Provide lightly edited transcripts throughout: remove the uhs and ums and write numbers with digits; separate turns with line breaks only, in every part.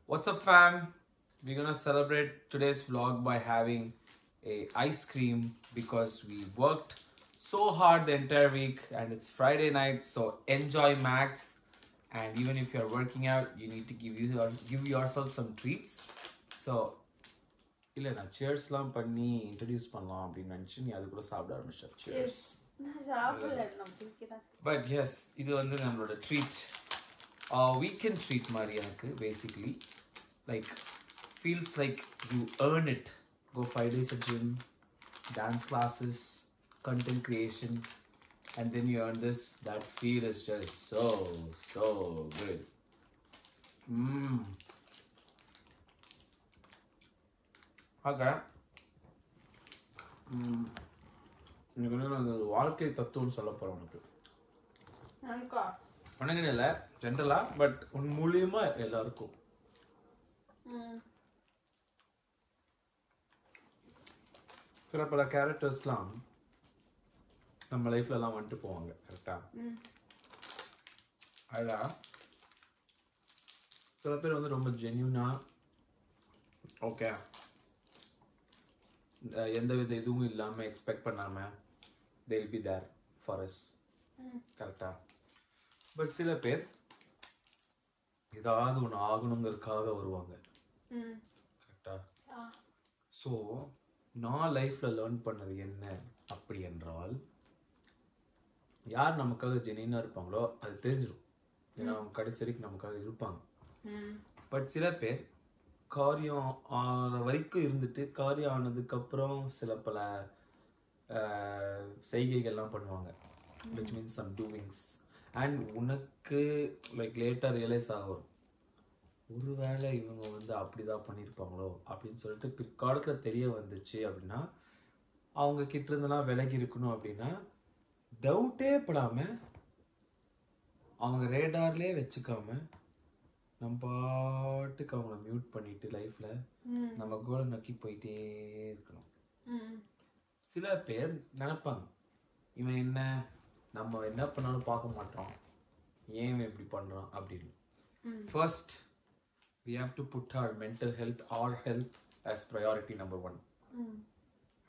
What's up, fam? We're gonna celebrate today's vlog by having a ice cream because we worked so hard the entire week and it's Friday night, so enjoy max. And even if you're working out, you need to give yourself some treats. So இல்ல நான் சேர்ஸ்லாம் பண்ணி introduce பண்ணலாம் அப்படின்னு நினச்சி நீ அது கூட சாப்பிட ஆரம்பிச்ச சேர்ஸ் பட் எஸ் இது வந்து நம்மளோட ட்ரீட் வீக்கெண்ட் ட்ரீட் மாதிரி எனக்கு basically like feels like you earn it. Go 5 days of gym, dance classes, content creation, and then you earn this. That feel is just so good. Okay. இன்னைக்கு வந்து நான் ஒரு வாழ்க்கை தத்துவம்னு சொல்ல போறேன் உனக்கு இல்லை ஜென்ரலா பட் உன் மூலியமா எல்லாருக்கும் சில பல கேரக்டர்ஸ்லாம் நம்ம லைஃப்ல எல்லாம் வந்துட்டு போவாங்க கரெக்டா அதில் சில பேர் வந்து ரொம்ப ஜென்யூனா ஓகே எந்த வித இதுவும் இல்லாம எக்ஸ்பெக்ட் பண்ணாம they will be there for us கரெக்டா பட் சில பேர் ஏதாவது ஒன்று ஆகணுங்கிறதுக்காக வருவாங்க கரெக்டா ஸோ நான் லைஃப்ல லேர்ன் பண்ணது என்ன அப்படி என்றால் யார் நமக்காக ஜெனியூனா இருப்பாங்களோ அது தெரிஞ்சிடும் ஏன்னா அவங்க கடைசி வரைக்கும் நமக்காக இருப்பாங்க பட் சில பேர் காரியம் ஆன வரைக்கும் இருந்துட்டு காரியம் ஆனதுக்கு அப்புறம் சில பல செய்கைகள்லாம் பண்ணுவாங்க which means some doings and உனக்கு லைக் லேட்டாக ரியலைஸ் ஆகும் ஒருவேளை இவங்க வந்து அப்படிதான் பண்ணியிருப்பாங்களோ அப்படின்னு சொல்லிட்டு பிற்காலத்தில் தெரிய வந்துச்சு அப்படின்னா அவங்க கிட்ட இருந்தெல்லாம் விலகி இருக்கணும் அப்படின்னா டவுட்டே படாம அவங்க ரேடார்லேயே வச்சுக்காம நம்ம பாட்டுக்கு அவங்கள மியூட் பண்ணிட்டு லைஃப்ல நம்ம கோலை நோக்கி போயிட்டே இருக்கணும் சில பேர் நினைப்பாங்க இவன் என்ன நம்ம என்ன பண்ணாலும் பார்க்க மாட்டோம் ஏன் இவன் இப்படி பண்றான் அப்படின்னு first we have to put our mental health, our health as priority number 1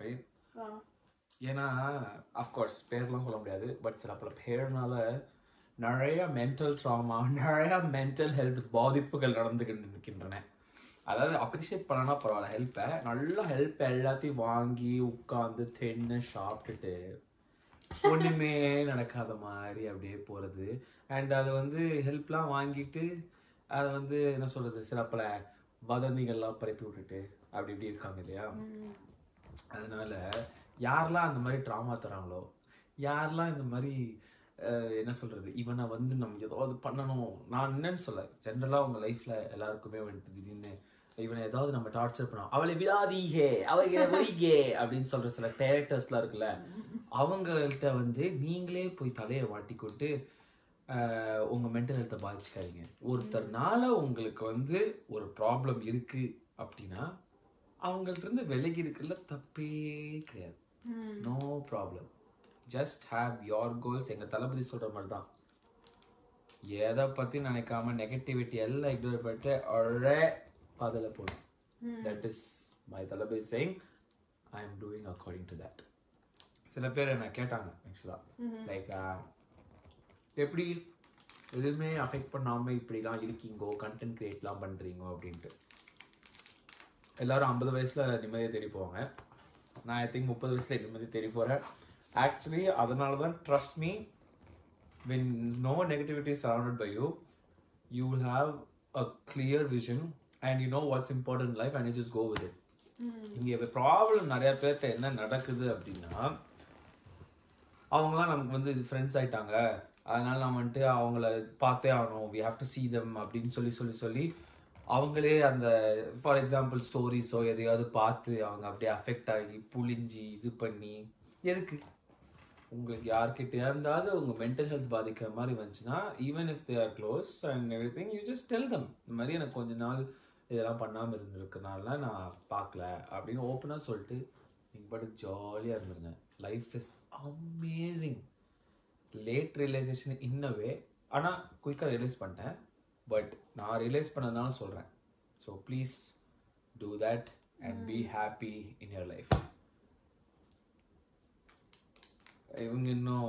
right ஏன்னா அஃப்கோர்ஸ் பேர்லாம் சொல்ல முடியாது பட் சில பல பேர்னால நிறைய மென்டல் ட்ராமா நிறைய மென்டல் ஹெல்த் பாதிப்புகள் நடந்துக்கிட்டு இருக்கின்றன அதாவது அப்ரிஷியேட் பண்ணனா பரவாயில்ல ஹெல்ப்பை நல்லா ஹெல்ப் எல்லாத்தையும் வாங்கி உட்காந்து தின்னு சாப்பிட்டுட்டு ஒன்றுமே நடக்காத மாதிரி அப்படியே போகிறது அண்ட் அது வந்து ஹெல்ப்லாம் வாங்கிட்டு அதை வந்து என்ன சொல்கிறது சில பல வதந்திகள்லாம் பரப்பி விட்டுட்டு அப்படி இப்படி இருக்காங்க இல்லையா அதனால யாரெல்லாம் அந்த மாதிரி ட்ராமா தராங்களோ யாரெல்லாம் இந்த மாதிரி என்ன சொல்கிறது இவனை வந்து நம்ம ஏதாவது பண்ணணும் நான் என்னன்னு சொல்ல ஜென்ரலாக உங்கள் லைஃப்பில் எல்லாருக்குமே வந்துட்டு திடீர்னு இவனை ஏதாவது நம்ம டார்ச்சர் பண்ணோம் அவளை விடாதீகே அவளை வைகே அப்படின்னு சொல்கிற சில கேரக்டர்ஸ்லாம் இருக்குல்ல அவங்கள்ட்ட வந்து நீங்களே போய் தலையை வாட்டிக்கொண்டு உங்கள் மென்டல் ஹெல்த்தை பாதிச்சுக்காதீங்க ஒருத்தர்னால உங்களுக்கு வந்து ஒரு ப்ராப்ளம் இருக்குது அப்படின்னா அவங்கள்ட்ட இருந்து விலகி இருக்குல்ல தப்பே கிடையாது no problem just have your goals எங்கள் தளபதி சொல்கிற மாதிரி தான் எதை பற்றி நினைக்காம நெகட்டிவிட்டி எல்லாம் இக்னோர் பண்ணிட்டு ஒரே பாதையில் போடும் that is my Thalapathy saying I am doing according to that சில பேர் என்ன கேட்டாங்க ஆக்சுவலாக லைக் எப்படி எதுவுமே அஃபெக்ட் பண்ணாமல் இப்படிலாம் இருக்கீங்கோ கண்டென்ட் கிரியேட்லாம் பண்ணுறீங்கோ அப்படின்ட்டு எல்லாரும் 50 வயசில் நிம்மதியை தேடி போவாங்க நான் ஐ திங்க் 30 வயசில் நிம்மதியை தேடி போகிறேன் ஆக்சுவலி அதனால தான் trust me when no negativity is surrounded by you you will have a clear vision and you know what's important in life and you just go with it இங்கே problem நிறைய பேர்கிட்ட என்ன நடக்குது அப்படின்னா அவங்களாம் நமக்கு வந்து ஃப்ரெண்ட்ஸ் ஆயிட்டாங்க அதனால நம்ம வந்துட்டு அவங்கள பார்த்தே ஆகணும் we have to see them அப்படின்னு சொல்லி அவங்களே அந்த ஃபார் எக்ஸாம்பிள் ஸ்டோரிஸோ எதையாவது பார்த்து அவங்க அப்படியே அஃபெக்ட் ஆகி புளிஞ்சி இது பண்ணி எதுக்கு உங்களுக்கு யார்கிட்ட இருந்தாவது உங்கள் மென்டல் ஹெல்த் பாதிக்கிற மாதிரி வந்துச்சுன்னா even if they are close and every thing you just tell them இந்த மாதிரி எனக்கு கொஞ்ச நாள் இதெல்லாம் பண்ணாமல் இருந்திருக்கனால நான் பார்க்கல அப்படின்னு ஓப்பனாக சொல்லிட்டு நீங்கள் பாட்டு ஜாலியாக இருந்துருங்க life is amazing late realization இன்னவே ஆனால் குயிக்காக ரியலைஸ் பண்ணிட்டேன் பட் நான் ரியலைஸ் பண்ணதுனால சொல்கிறேன் so please do that and be happy in your life. இவங்க இன்னும்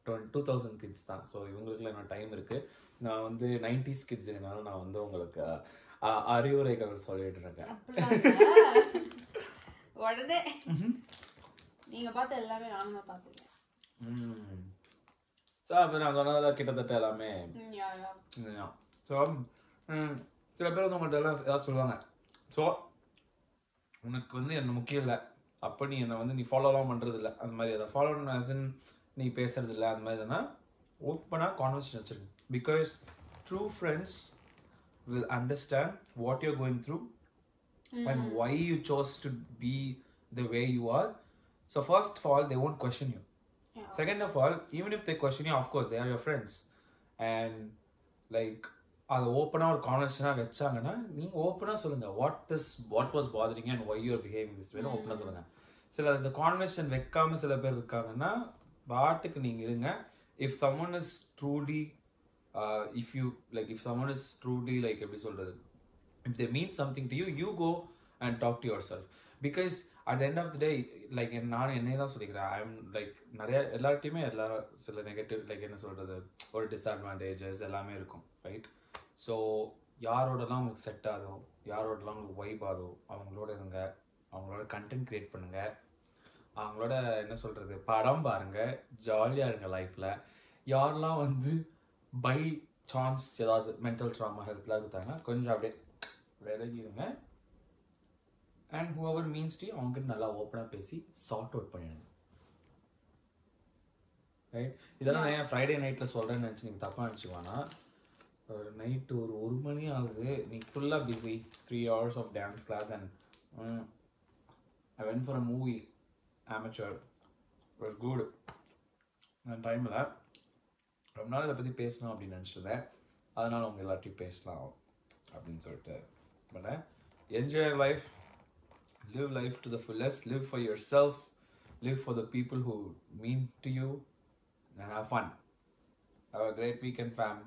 2000 கிட்ஸ் தான். ஸோ இவங்களுக்குலாம் இன்னும் டைம் இருக்குது. நான் வந்து 90s கிட்ஸுனால நான் வந்து உங்களுக்கு அறிவுரைகள் சொல்லிட்டு இருக்கேன்.
உடனே நீங்கள் பார்த்த எல்லாமே நானும் தான் பார்த்துருக்கேன்.
ஸோ அப்போ நான் சொன்னதில் கிட்டத்தட்ட எல்லாமே. ஸோ சில பேர் வந்து உங்கள்கிட்ட எல்லாம் ஏதாவது சொல்லுவாங்க, ஸோ உனக்கு வந்து என்ன முக்கியம் இல்லை, அப்போ நீ என்னை வந்து நீ ஃபாலோலாம் பண்ணுறது இல்லை, அந்த மாதிரி அதை ஃபாலோ பண்ண நீ பேசுறது இல்லை, அந்த மாதிரி தானே ஓப்பனாக கான்வர்சேஷன் வச்சுருங்க. Because true friends will understand what you're going through and why you chose to be the way you are. So first of all, they won't question you. Second of all, even if they question you, of course they are your friends, and like அது ஓப்பனாக ஒரு கான்வர்சேஷனாக வச்சாங்கன்னா நீங்கள் ஓப்பனாக சொல்லுங்கள், what was bothering and why you are behaving this வேணும் ஓப்பனாக சொல்லுங்கள். சில இந்த கான்வர்சேஷன் வைக்காமல் சில பேர் இருக்காங்கன்னா பாட்டுக்கு நீங்கள் இருங்க. If someone is truly if someone is truly like எப்படி சொல்கிறது, if they mean something to you, you go and talk to yourself. Because at the end of the day, like நான் என்னையே தான் சொல்லிக்கிறேன், ஐம் லைக் நிறைய எல்லார்ட்டையுமே சில negative like என்ன சொல்கிறது ஒரு டிஸ்அட்வான்டேஜஸ் எல்லாமே இருக்கும், ரைட்? ஸோ யாரோடலாம் உங்களுக்கு செட் ஆகும், யாரோடலாம் உங்களுக்கு வைப் ஆகும், அவங்களோட இருங்க, அவங்களோட கண்டென்ட் க்ரியேட் பண்ணுங்கள், அவங்களோட என்ன சொல்கிறது படம் பாருங்கள், ஜாலியாக இருங்க லைஃப்பில். யாரெல்லாம் வந்து பை சான்ஸ் ஏதாவது மென்டல் ட்ராமா ஹெல்த்லாம் கொடுத்தாங்கன்னா கொஞ்சம் அப்படியே விலகிடுங்க. அண்ட் ஹூவர் மீன்ஸ் டு அவங்ககிட்ட நல்லா ஓப்பனாக பேசி சார்ட் அவுட் பண்ணிடுங்க, ரைட்? இதெல்லாம் நான் ஏன் ஃப்ரைடே நைட்டில் சொல்கிறேன்னு நினச்சி நீங்கள் தப்பாக நினச்சிக்குவானா, ஒரு நைட்டு ஒரு மணி ஆகுது, நீங்கள் ஃபுல்லாக busy 3 hours of dance class and I went for a movie amateur was good. அந்த டைமில் ரொம்ப நாள் இதை பற்றி பேசணும் அப்படின்னு நினச்சிருந்தேன், அதனால் அவங்க எல்லாத்தையும் பேசலாம் அப்படின்னு சொல்லிட்டு பண்ணேன். Enjoy life, live life to the fullest, live for yourself, live for the people who mean to you, and have fun. Have a great weekend, fam.